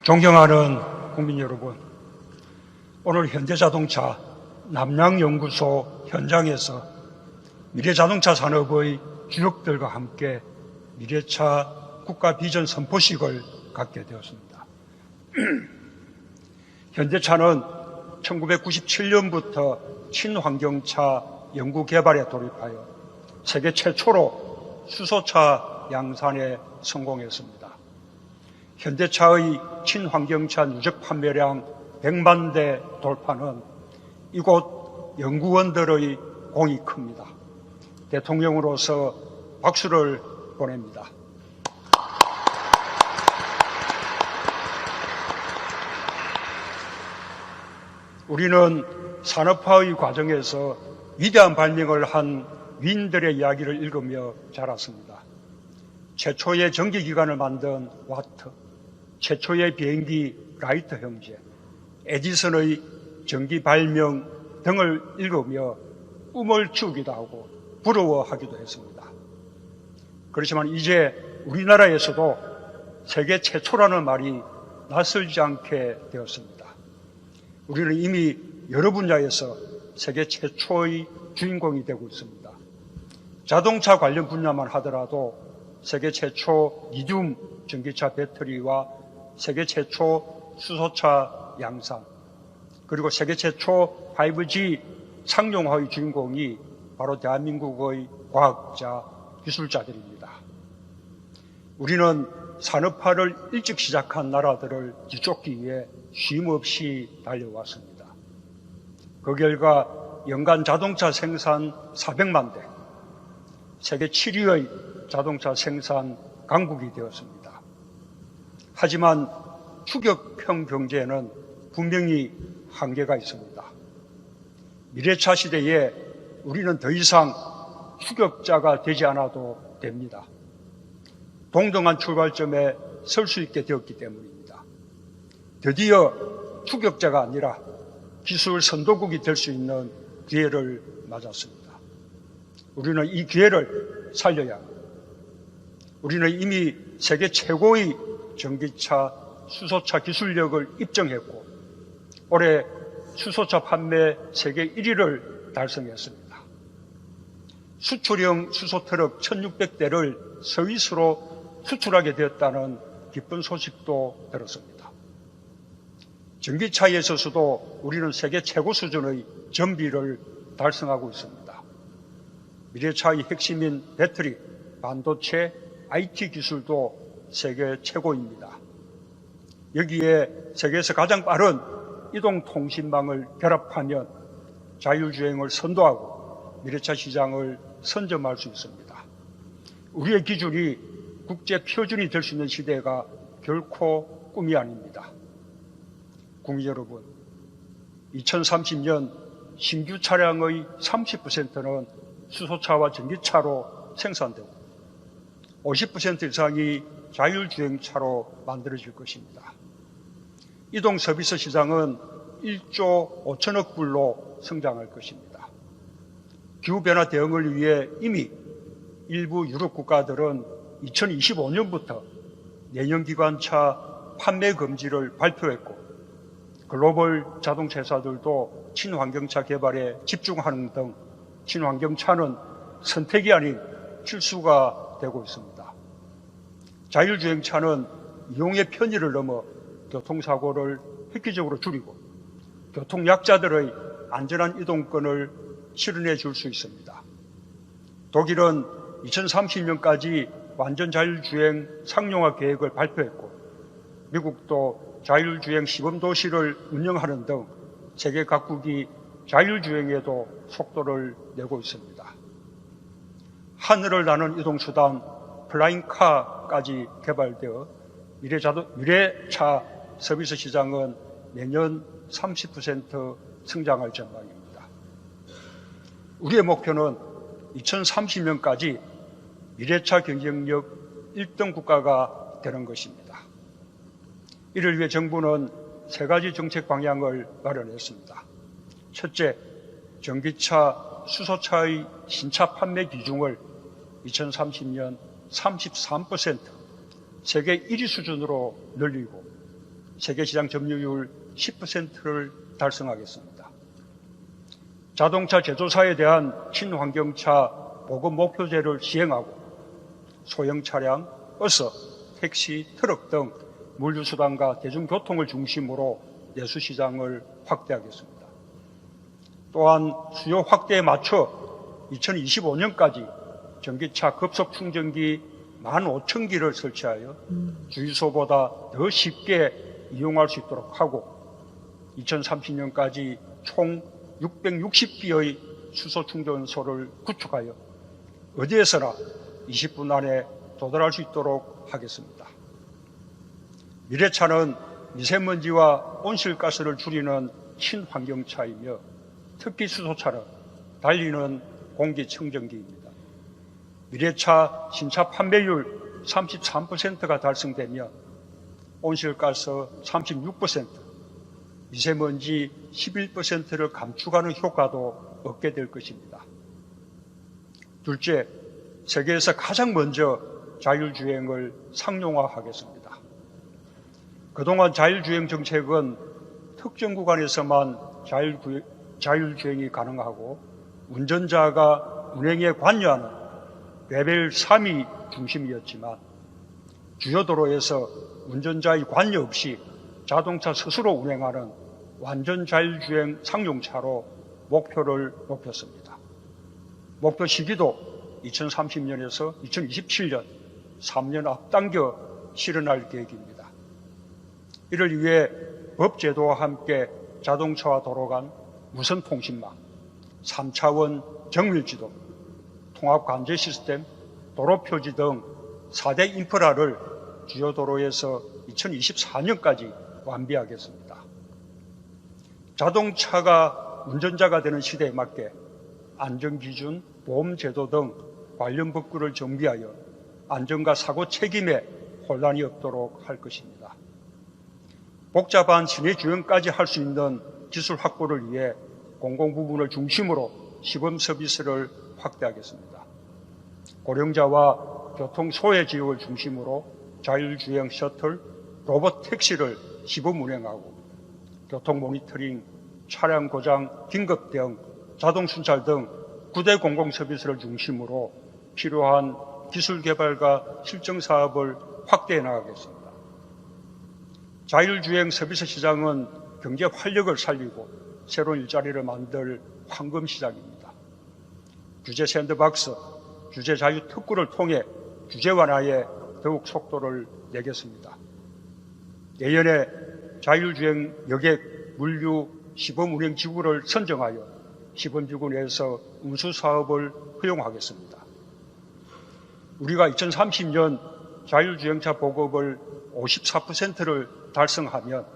존경하는 국민 여러분, 오늘 현대자동차 남양연구소 현장에서 미래자동차 산업의 주역들과 함께 미래차 국가 비전 선포식을 갖게 되었습니다. 현대차는 1997년부터 친환경차 연구 개발에 돌입하여 세계 최초로 수소차 양산에 성공했습니다. 현대차의 친환경차 누적 판매량 100만 대 돌파는 이곳 연구원들의 공이 큽니다. 대통령으로서 박수를 보냅니다. 우리는 산업화의 과정에서 위대한 발명을 한 위인들의 이야기를 읽으며 자랐습니다. 최초의 전기기관을 만든 와트, 최초의 비행기 라이트 형제, 에디슨의 전기 발명 등을 읽으며 꿈을 키우기도 하고 부러워하기도 했습니다. 그렇지만 이제 우리나라에서도 세계 최초라는 말이 낯설지 않게 되었습니다. 우리는 이미 여러 분야에서 세계 최초의 주인공이 되고 있습니다. 자동차 관련 분야만 하더라도 세계 최초 리튬 전기차 배터리와 세계 최초 수소차 양산, 그리고 세계 최초 5G 상용화의 주인공이 바로 대한민국의 과학자, 기술자들입니다. 우리는 산업화를 일찍 시작한 나라들을 뒤쫓기 위해 쉼없이 달려왔습니다. 그 결과 연간 자동차 생산 400만 대, 세계 7위의 자동차 생산 강국이 되었습니다. 하지만 추격형 경제에는 분명히 한계가 있습니다. 미래차 시대에 우리는 더 이상 추격자가 되지 않아도 됩니다. 동등한 출발점에 설 수 있게 되었기 때문입니다. 드디어 추격자가 아니라 기술 선도국이 될 수 있는 기회를 맞았습니다. 우리는 이 기회를 살려야 합니다. 우리는 이미 세계 최고의 전기차, 수소차 기술력을 입증했고 올해 수소차 판매 세계 1위를 달성했습니다. 수출형 수소트럭 1600대를 스위스로 수출하게 되었다는 기쁜 소식도 들었습니다. 전기차에 있어서도 우리는 세계 최고 수준의 전비를 달성하고 있습니다. 미래차의 핵심인 배터리, 반도체, IT 기술도 세계 최고입니다. 여기에 세계에서 가장 빠른 이동통신망을 결합하면 자율주행을 선도하고 미래차 시장을 선점할 수 있습니다. 우리의 기준이 국제 표준이 될 수 있는 시대가 결코 꿈이 아닙니다. 국민 여러분, 2030년 신규 차량의 30%는 수소차와 전기차로 생산되고 50% 이상이 자율주행차로 만들어질 것입니다. 이동 서비스 시장은 1조 5천억 불로 성장할 것입니다. 기후변화 대응을 위해 이미 일부 유럽 국가들은 2025년부터 내연기관차 판매 금지를 발표했고 글로벌 자동차 회사들도 친환경차 개발에 집중하는 등 친환경차는 선택이 아닌 필수가 되고 있습니다. 자율주행차는 이용의 편의를 넘어 교통사고를 획기적으로 줄이고 교통약자들의 안전한 이동권을 실현해 줄 수 있습니다. 독일은 2030년까지 완전 자율주행 상용화 계획을 발표했고 미국도 자율주행 시범도시를 운영하는 등 세계 각국이 자율주행에도 속도를 내고 있습니다. 하늘을 나는 이동수단 플라잉카까지 개발되어 미래차 서비스 시장은 내년 30% 성장할 전망입니다. 우리의 목표는 2030년까지 미래차 경쟁력 1등 국가가 되는 것입니다. 이를 위해 정부는 3가지 정책 방향을 마련했습니다. 첫째, 전기차, 수소차의 신차 판매 비중을 2030년 33% 세계 1위 수준으로 늘리고 세계시장 점유율 10%를 달성하겠습니다. 자동차 제조사에 대한 친환경차 보급 목표제를 시행하고 소형 차량, 버스, 택시, 트럭 등 물류수단과 대중교통을 중심으로 내수시장을 확대하겠습니다. 또한 수요 확대에 맞춰 2025년까지 전기차 급속 충전기 15,000기를 설치하여 주유소보다 더 쉽게 이용할 수 있도록 하고 2030년까지 총 660기의 수소 충전소를 구축하여 어디에서나 20분 안에 도달할 수 있도록 하겠습니다. 미래차는 미세먼지와 온실가스를 줄이는 친환경차이며 특히 수소차는 달리는 공기청정기입니다. 미래차 신차 판매율 33%가 달성되며 온실가스 36%, 미세먼지 11%를 감축하는 효과도 얻게 될 것입니다. 둘째, 세계에서 가장 먼저 자율주행을 상용화하겠습니다. 그동안 자율주행 정책은 특정 구간에서만 자율주행이 가능하고 운전자가 운행에 관여하는 레벨 3이 중심이었지만 주요 도로에서 운전자의 관여 없이 자동차 스스로 운행하는 완전 자율주행 상용차로 목표를 높였습니다. 목표 시기도 2030년에서 2027년 3년 앞당겨 실현할 계획입니다. 이를 위해 법제도와 함께 자동차와 도로 간 무선통신망, 3차원 정밀지도, 통합관제 시스템, 도로표지 등 4대 인프라를 주요 도로에서 2024년까지 완비하겠습니다. 자동차가 운전자가 되는 시대에 맞게 안전기준, 보험제도 등 관련 법규를 정비하여 안전과 사고 책임에 혼란이 없도록 할 것입니다. 복잡한 시내 주행까지 할 수 있는 기술 확보를 위해 공공부문을 중심으로 시범 서비스를 확대하겠습니다. 고령자와 교통 소외 지역을 중심으로 자율주행 셔틀, 로봇 택시를 시범 운행하고 교통 모니터링, 차량 고장, 긴급 대응, 자동 순찰 등 9대 공공 서비스를 중심으로 필요한 기술 개발과 실증 사업을 확대해 나가겠습니다. 자율주행 서비스 시장은 경제 활력을 살리고 새로운 일자리를 만들 황금 시장입니다. 규제 샌드박스, 규제 자유 특구를 통해 규제 완화에 더욱 속도를 내겠습니다. 내년에 자율주행 여객 물류 시범 운행 지구를 선정하여 시범지구 내에서 운수 사업을 허용하겠습니다. 우리가 2030년 자율주행차 보급을 54%를 달성하면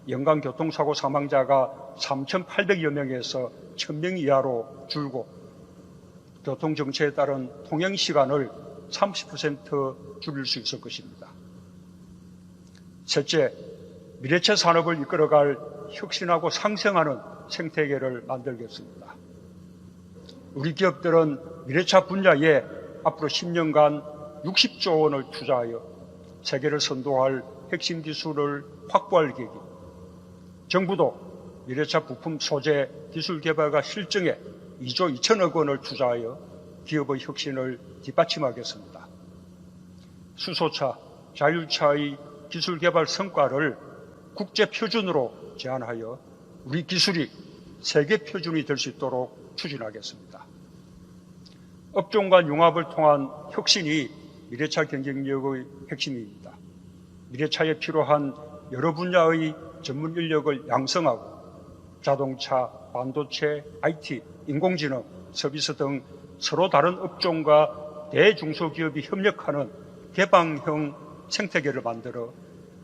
연간 교통사고 사망자가 3,800여 명에서 1,000명 이하로 줄고 교통정체에 따른 통행시간을 30% 줄일 수 있을 것입니다. 셋째, 미래차 산업을 이끌어갈 혁신하고 상생하는 생태계를 만들겠습니다. 우리 기업들은 미래차 분야에 앞으로 10년간 60조 원을 투자하여 세계를 선도할 핵심 기술을 확보할 계획입니다. 정부도 미래차 부품 소재 기술 개발과 실증에 2조 2천억 원을 투자하여 기업의 혁신을 뒷받침하겠습니다. 수소차, 자율차의 기술 개발 성과를 국제 표준으로 제안하여 우리 기술이 세계 표준이 될 수 있도록 추진하겠습니다. 업종 간 융합을 통한 혁신이 미래차 경쟁력의 핵심입니다. 미래차에 필요한 여러 분야의 전문 인력을 양성하고 자동차, 반도체, IT, 인공지능, 서비스 등 서로 다른 업종과 대중소기업이 협력하는 개방형 생태계를 만들어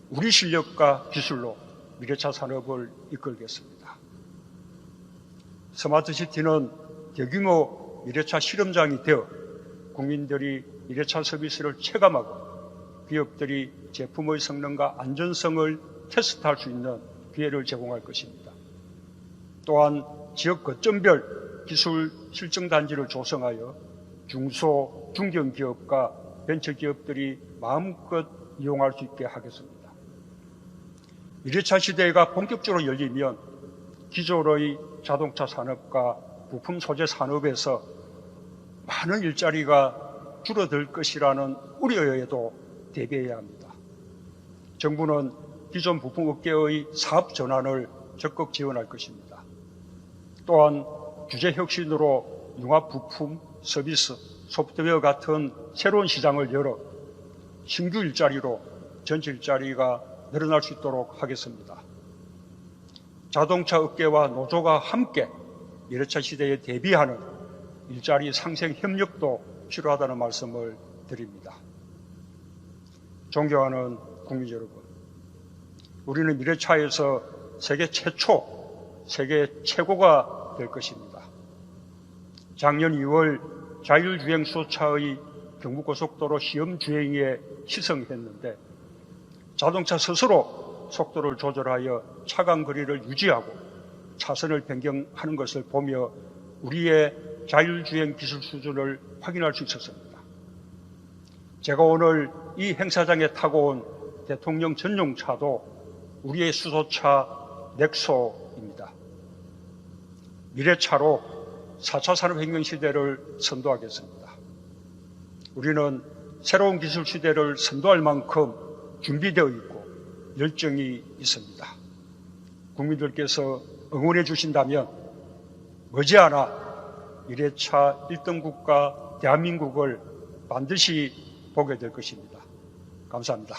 우리 실력과 기술로 미래차 산업을 이끌겠습니다. 스마트시티는 대규모 미래차 실험장이 되어 국민들이 미래차 서비스를 체감하고 기업들이 제품의 성능과 안전성을 테스트할 수 있는 기회를 제공할 것입니다. 또한 지역 거점별 기술 실증단지를 조성하여 중소, 중견기업과 벤처기업들이 마음껏 이용할 수 있게 하겠습니다. 미래차 시대가 본격적으로 열리면 기존의 자동차 산업과 부품 소재 산업에서 많은 일자리가 줄어들 것이라는 우려에도 대비해야 합니다. 정부는 기존 부품업계의 사업 전환을 적극 지원할 것입니다. 또한 규제 혁신으로 융합 부품, 서비스, 소프트웨어 같은 새로운 시장을 열어 신규 일자리로 전체 일자리가 늘어날 수 있도록 하겠습니다. 자동차 업계와 노조가 함께 미래차 시대에 대비하는 일자리 상생 협력도 필요하다는 말씀을 드립니다. 존경하는 국민 여러분, 우리는 미래차에서 세계 최초, 세계 최고가 될 것입니다. 작년 2월 자율주행 수소차의 경부고속도로 시험주행에 시승했는데 자동차 스스로 속도를 조절하여 차간 거리를 유지하고 차선을 변경하는 것을 보며 우리의 자율주행 기술 수준을 확인할 수 있었습니다. 제가 오늘 이 행사장에 타고 온 대통령 전용차도 우리의 수소차 넥소입니다. 미래차로 4차 산업혁명 시대를 선도하겠습니다. 우리는 새로운 기술 시대를 선도할 만큼 준비되어 있고 열정이 있습니다. 국민들께서 응원해 주신다면 머지않아 미래차 1등 국가 대한민국을 반드시 보게 될 것입니다. 감사합니다.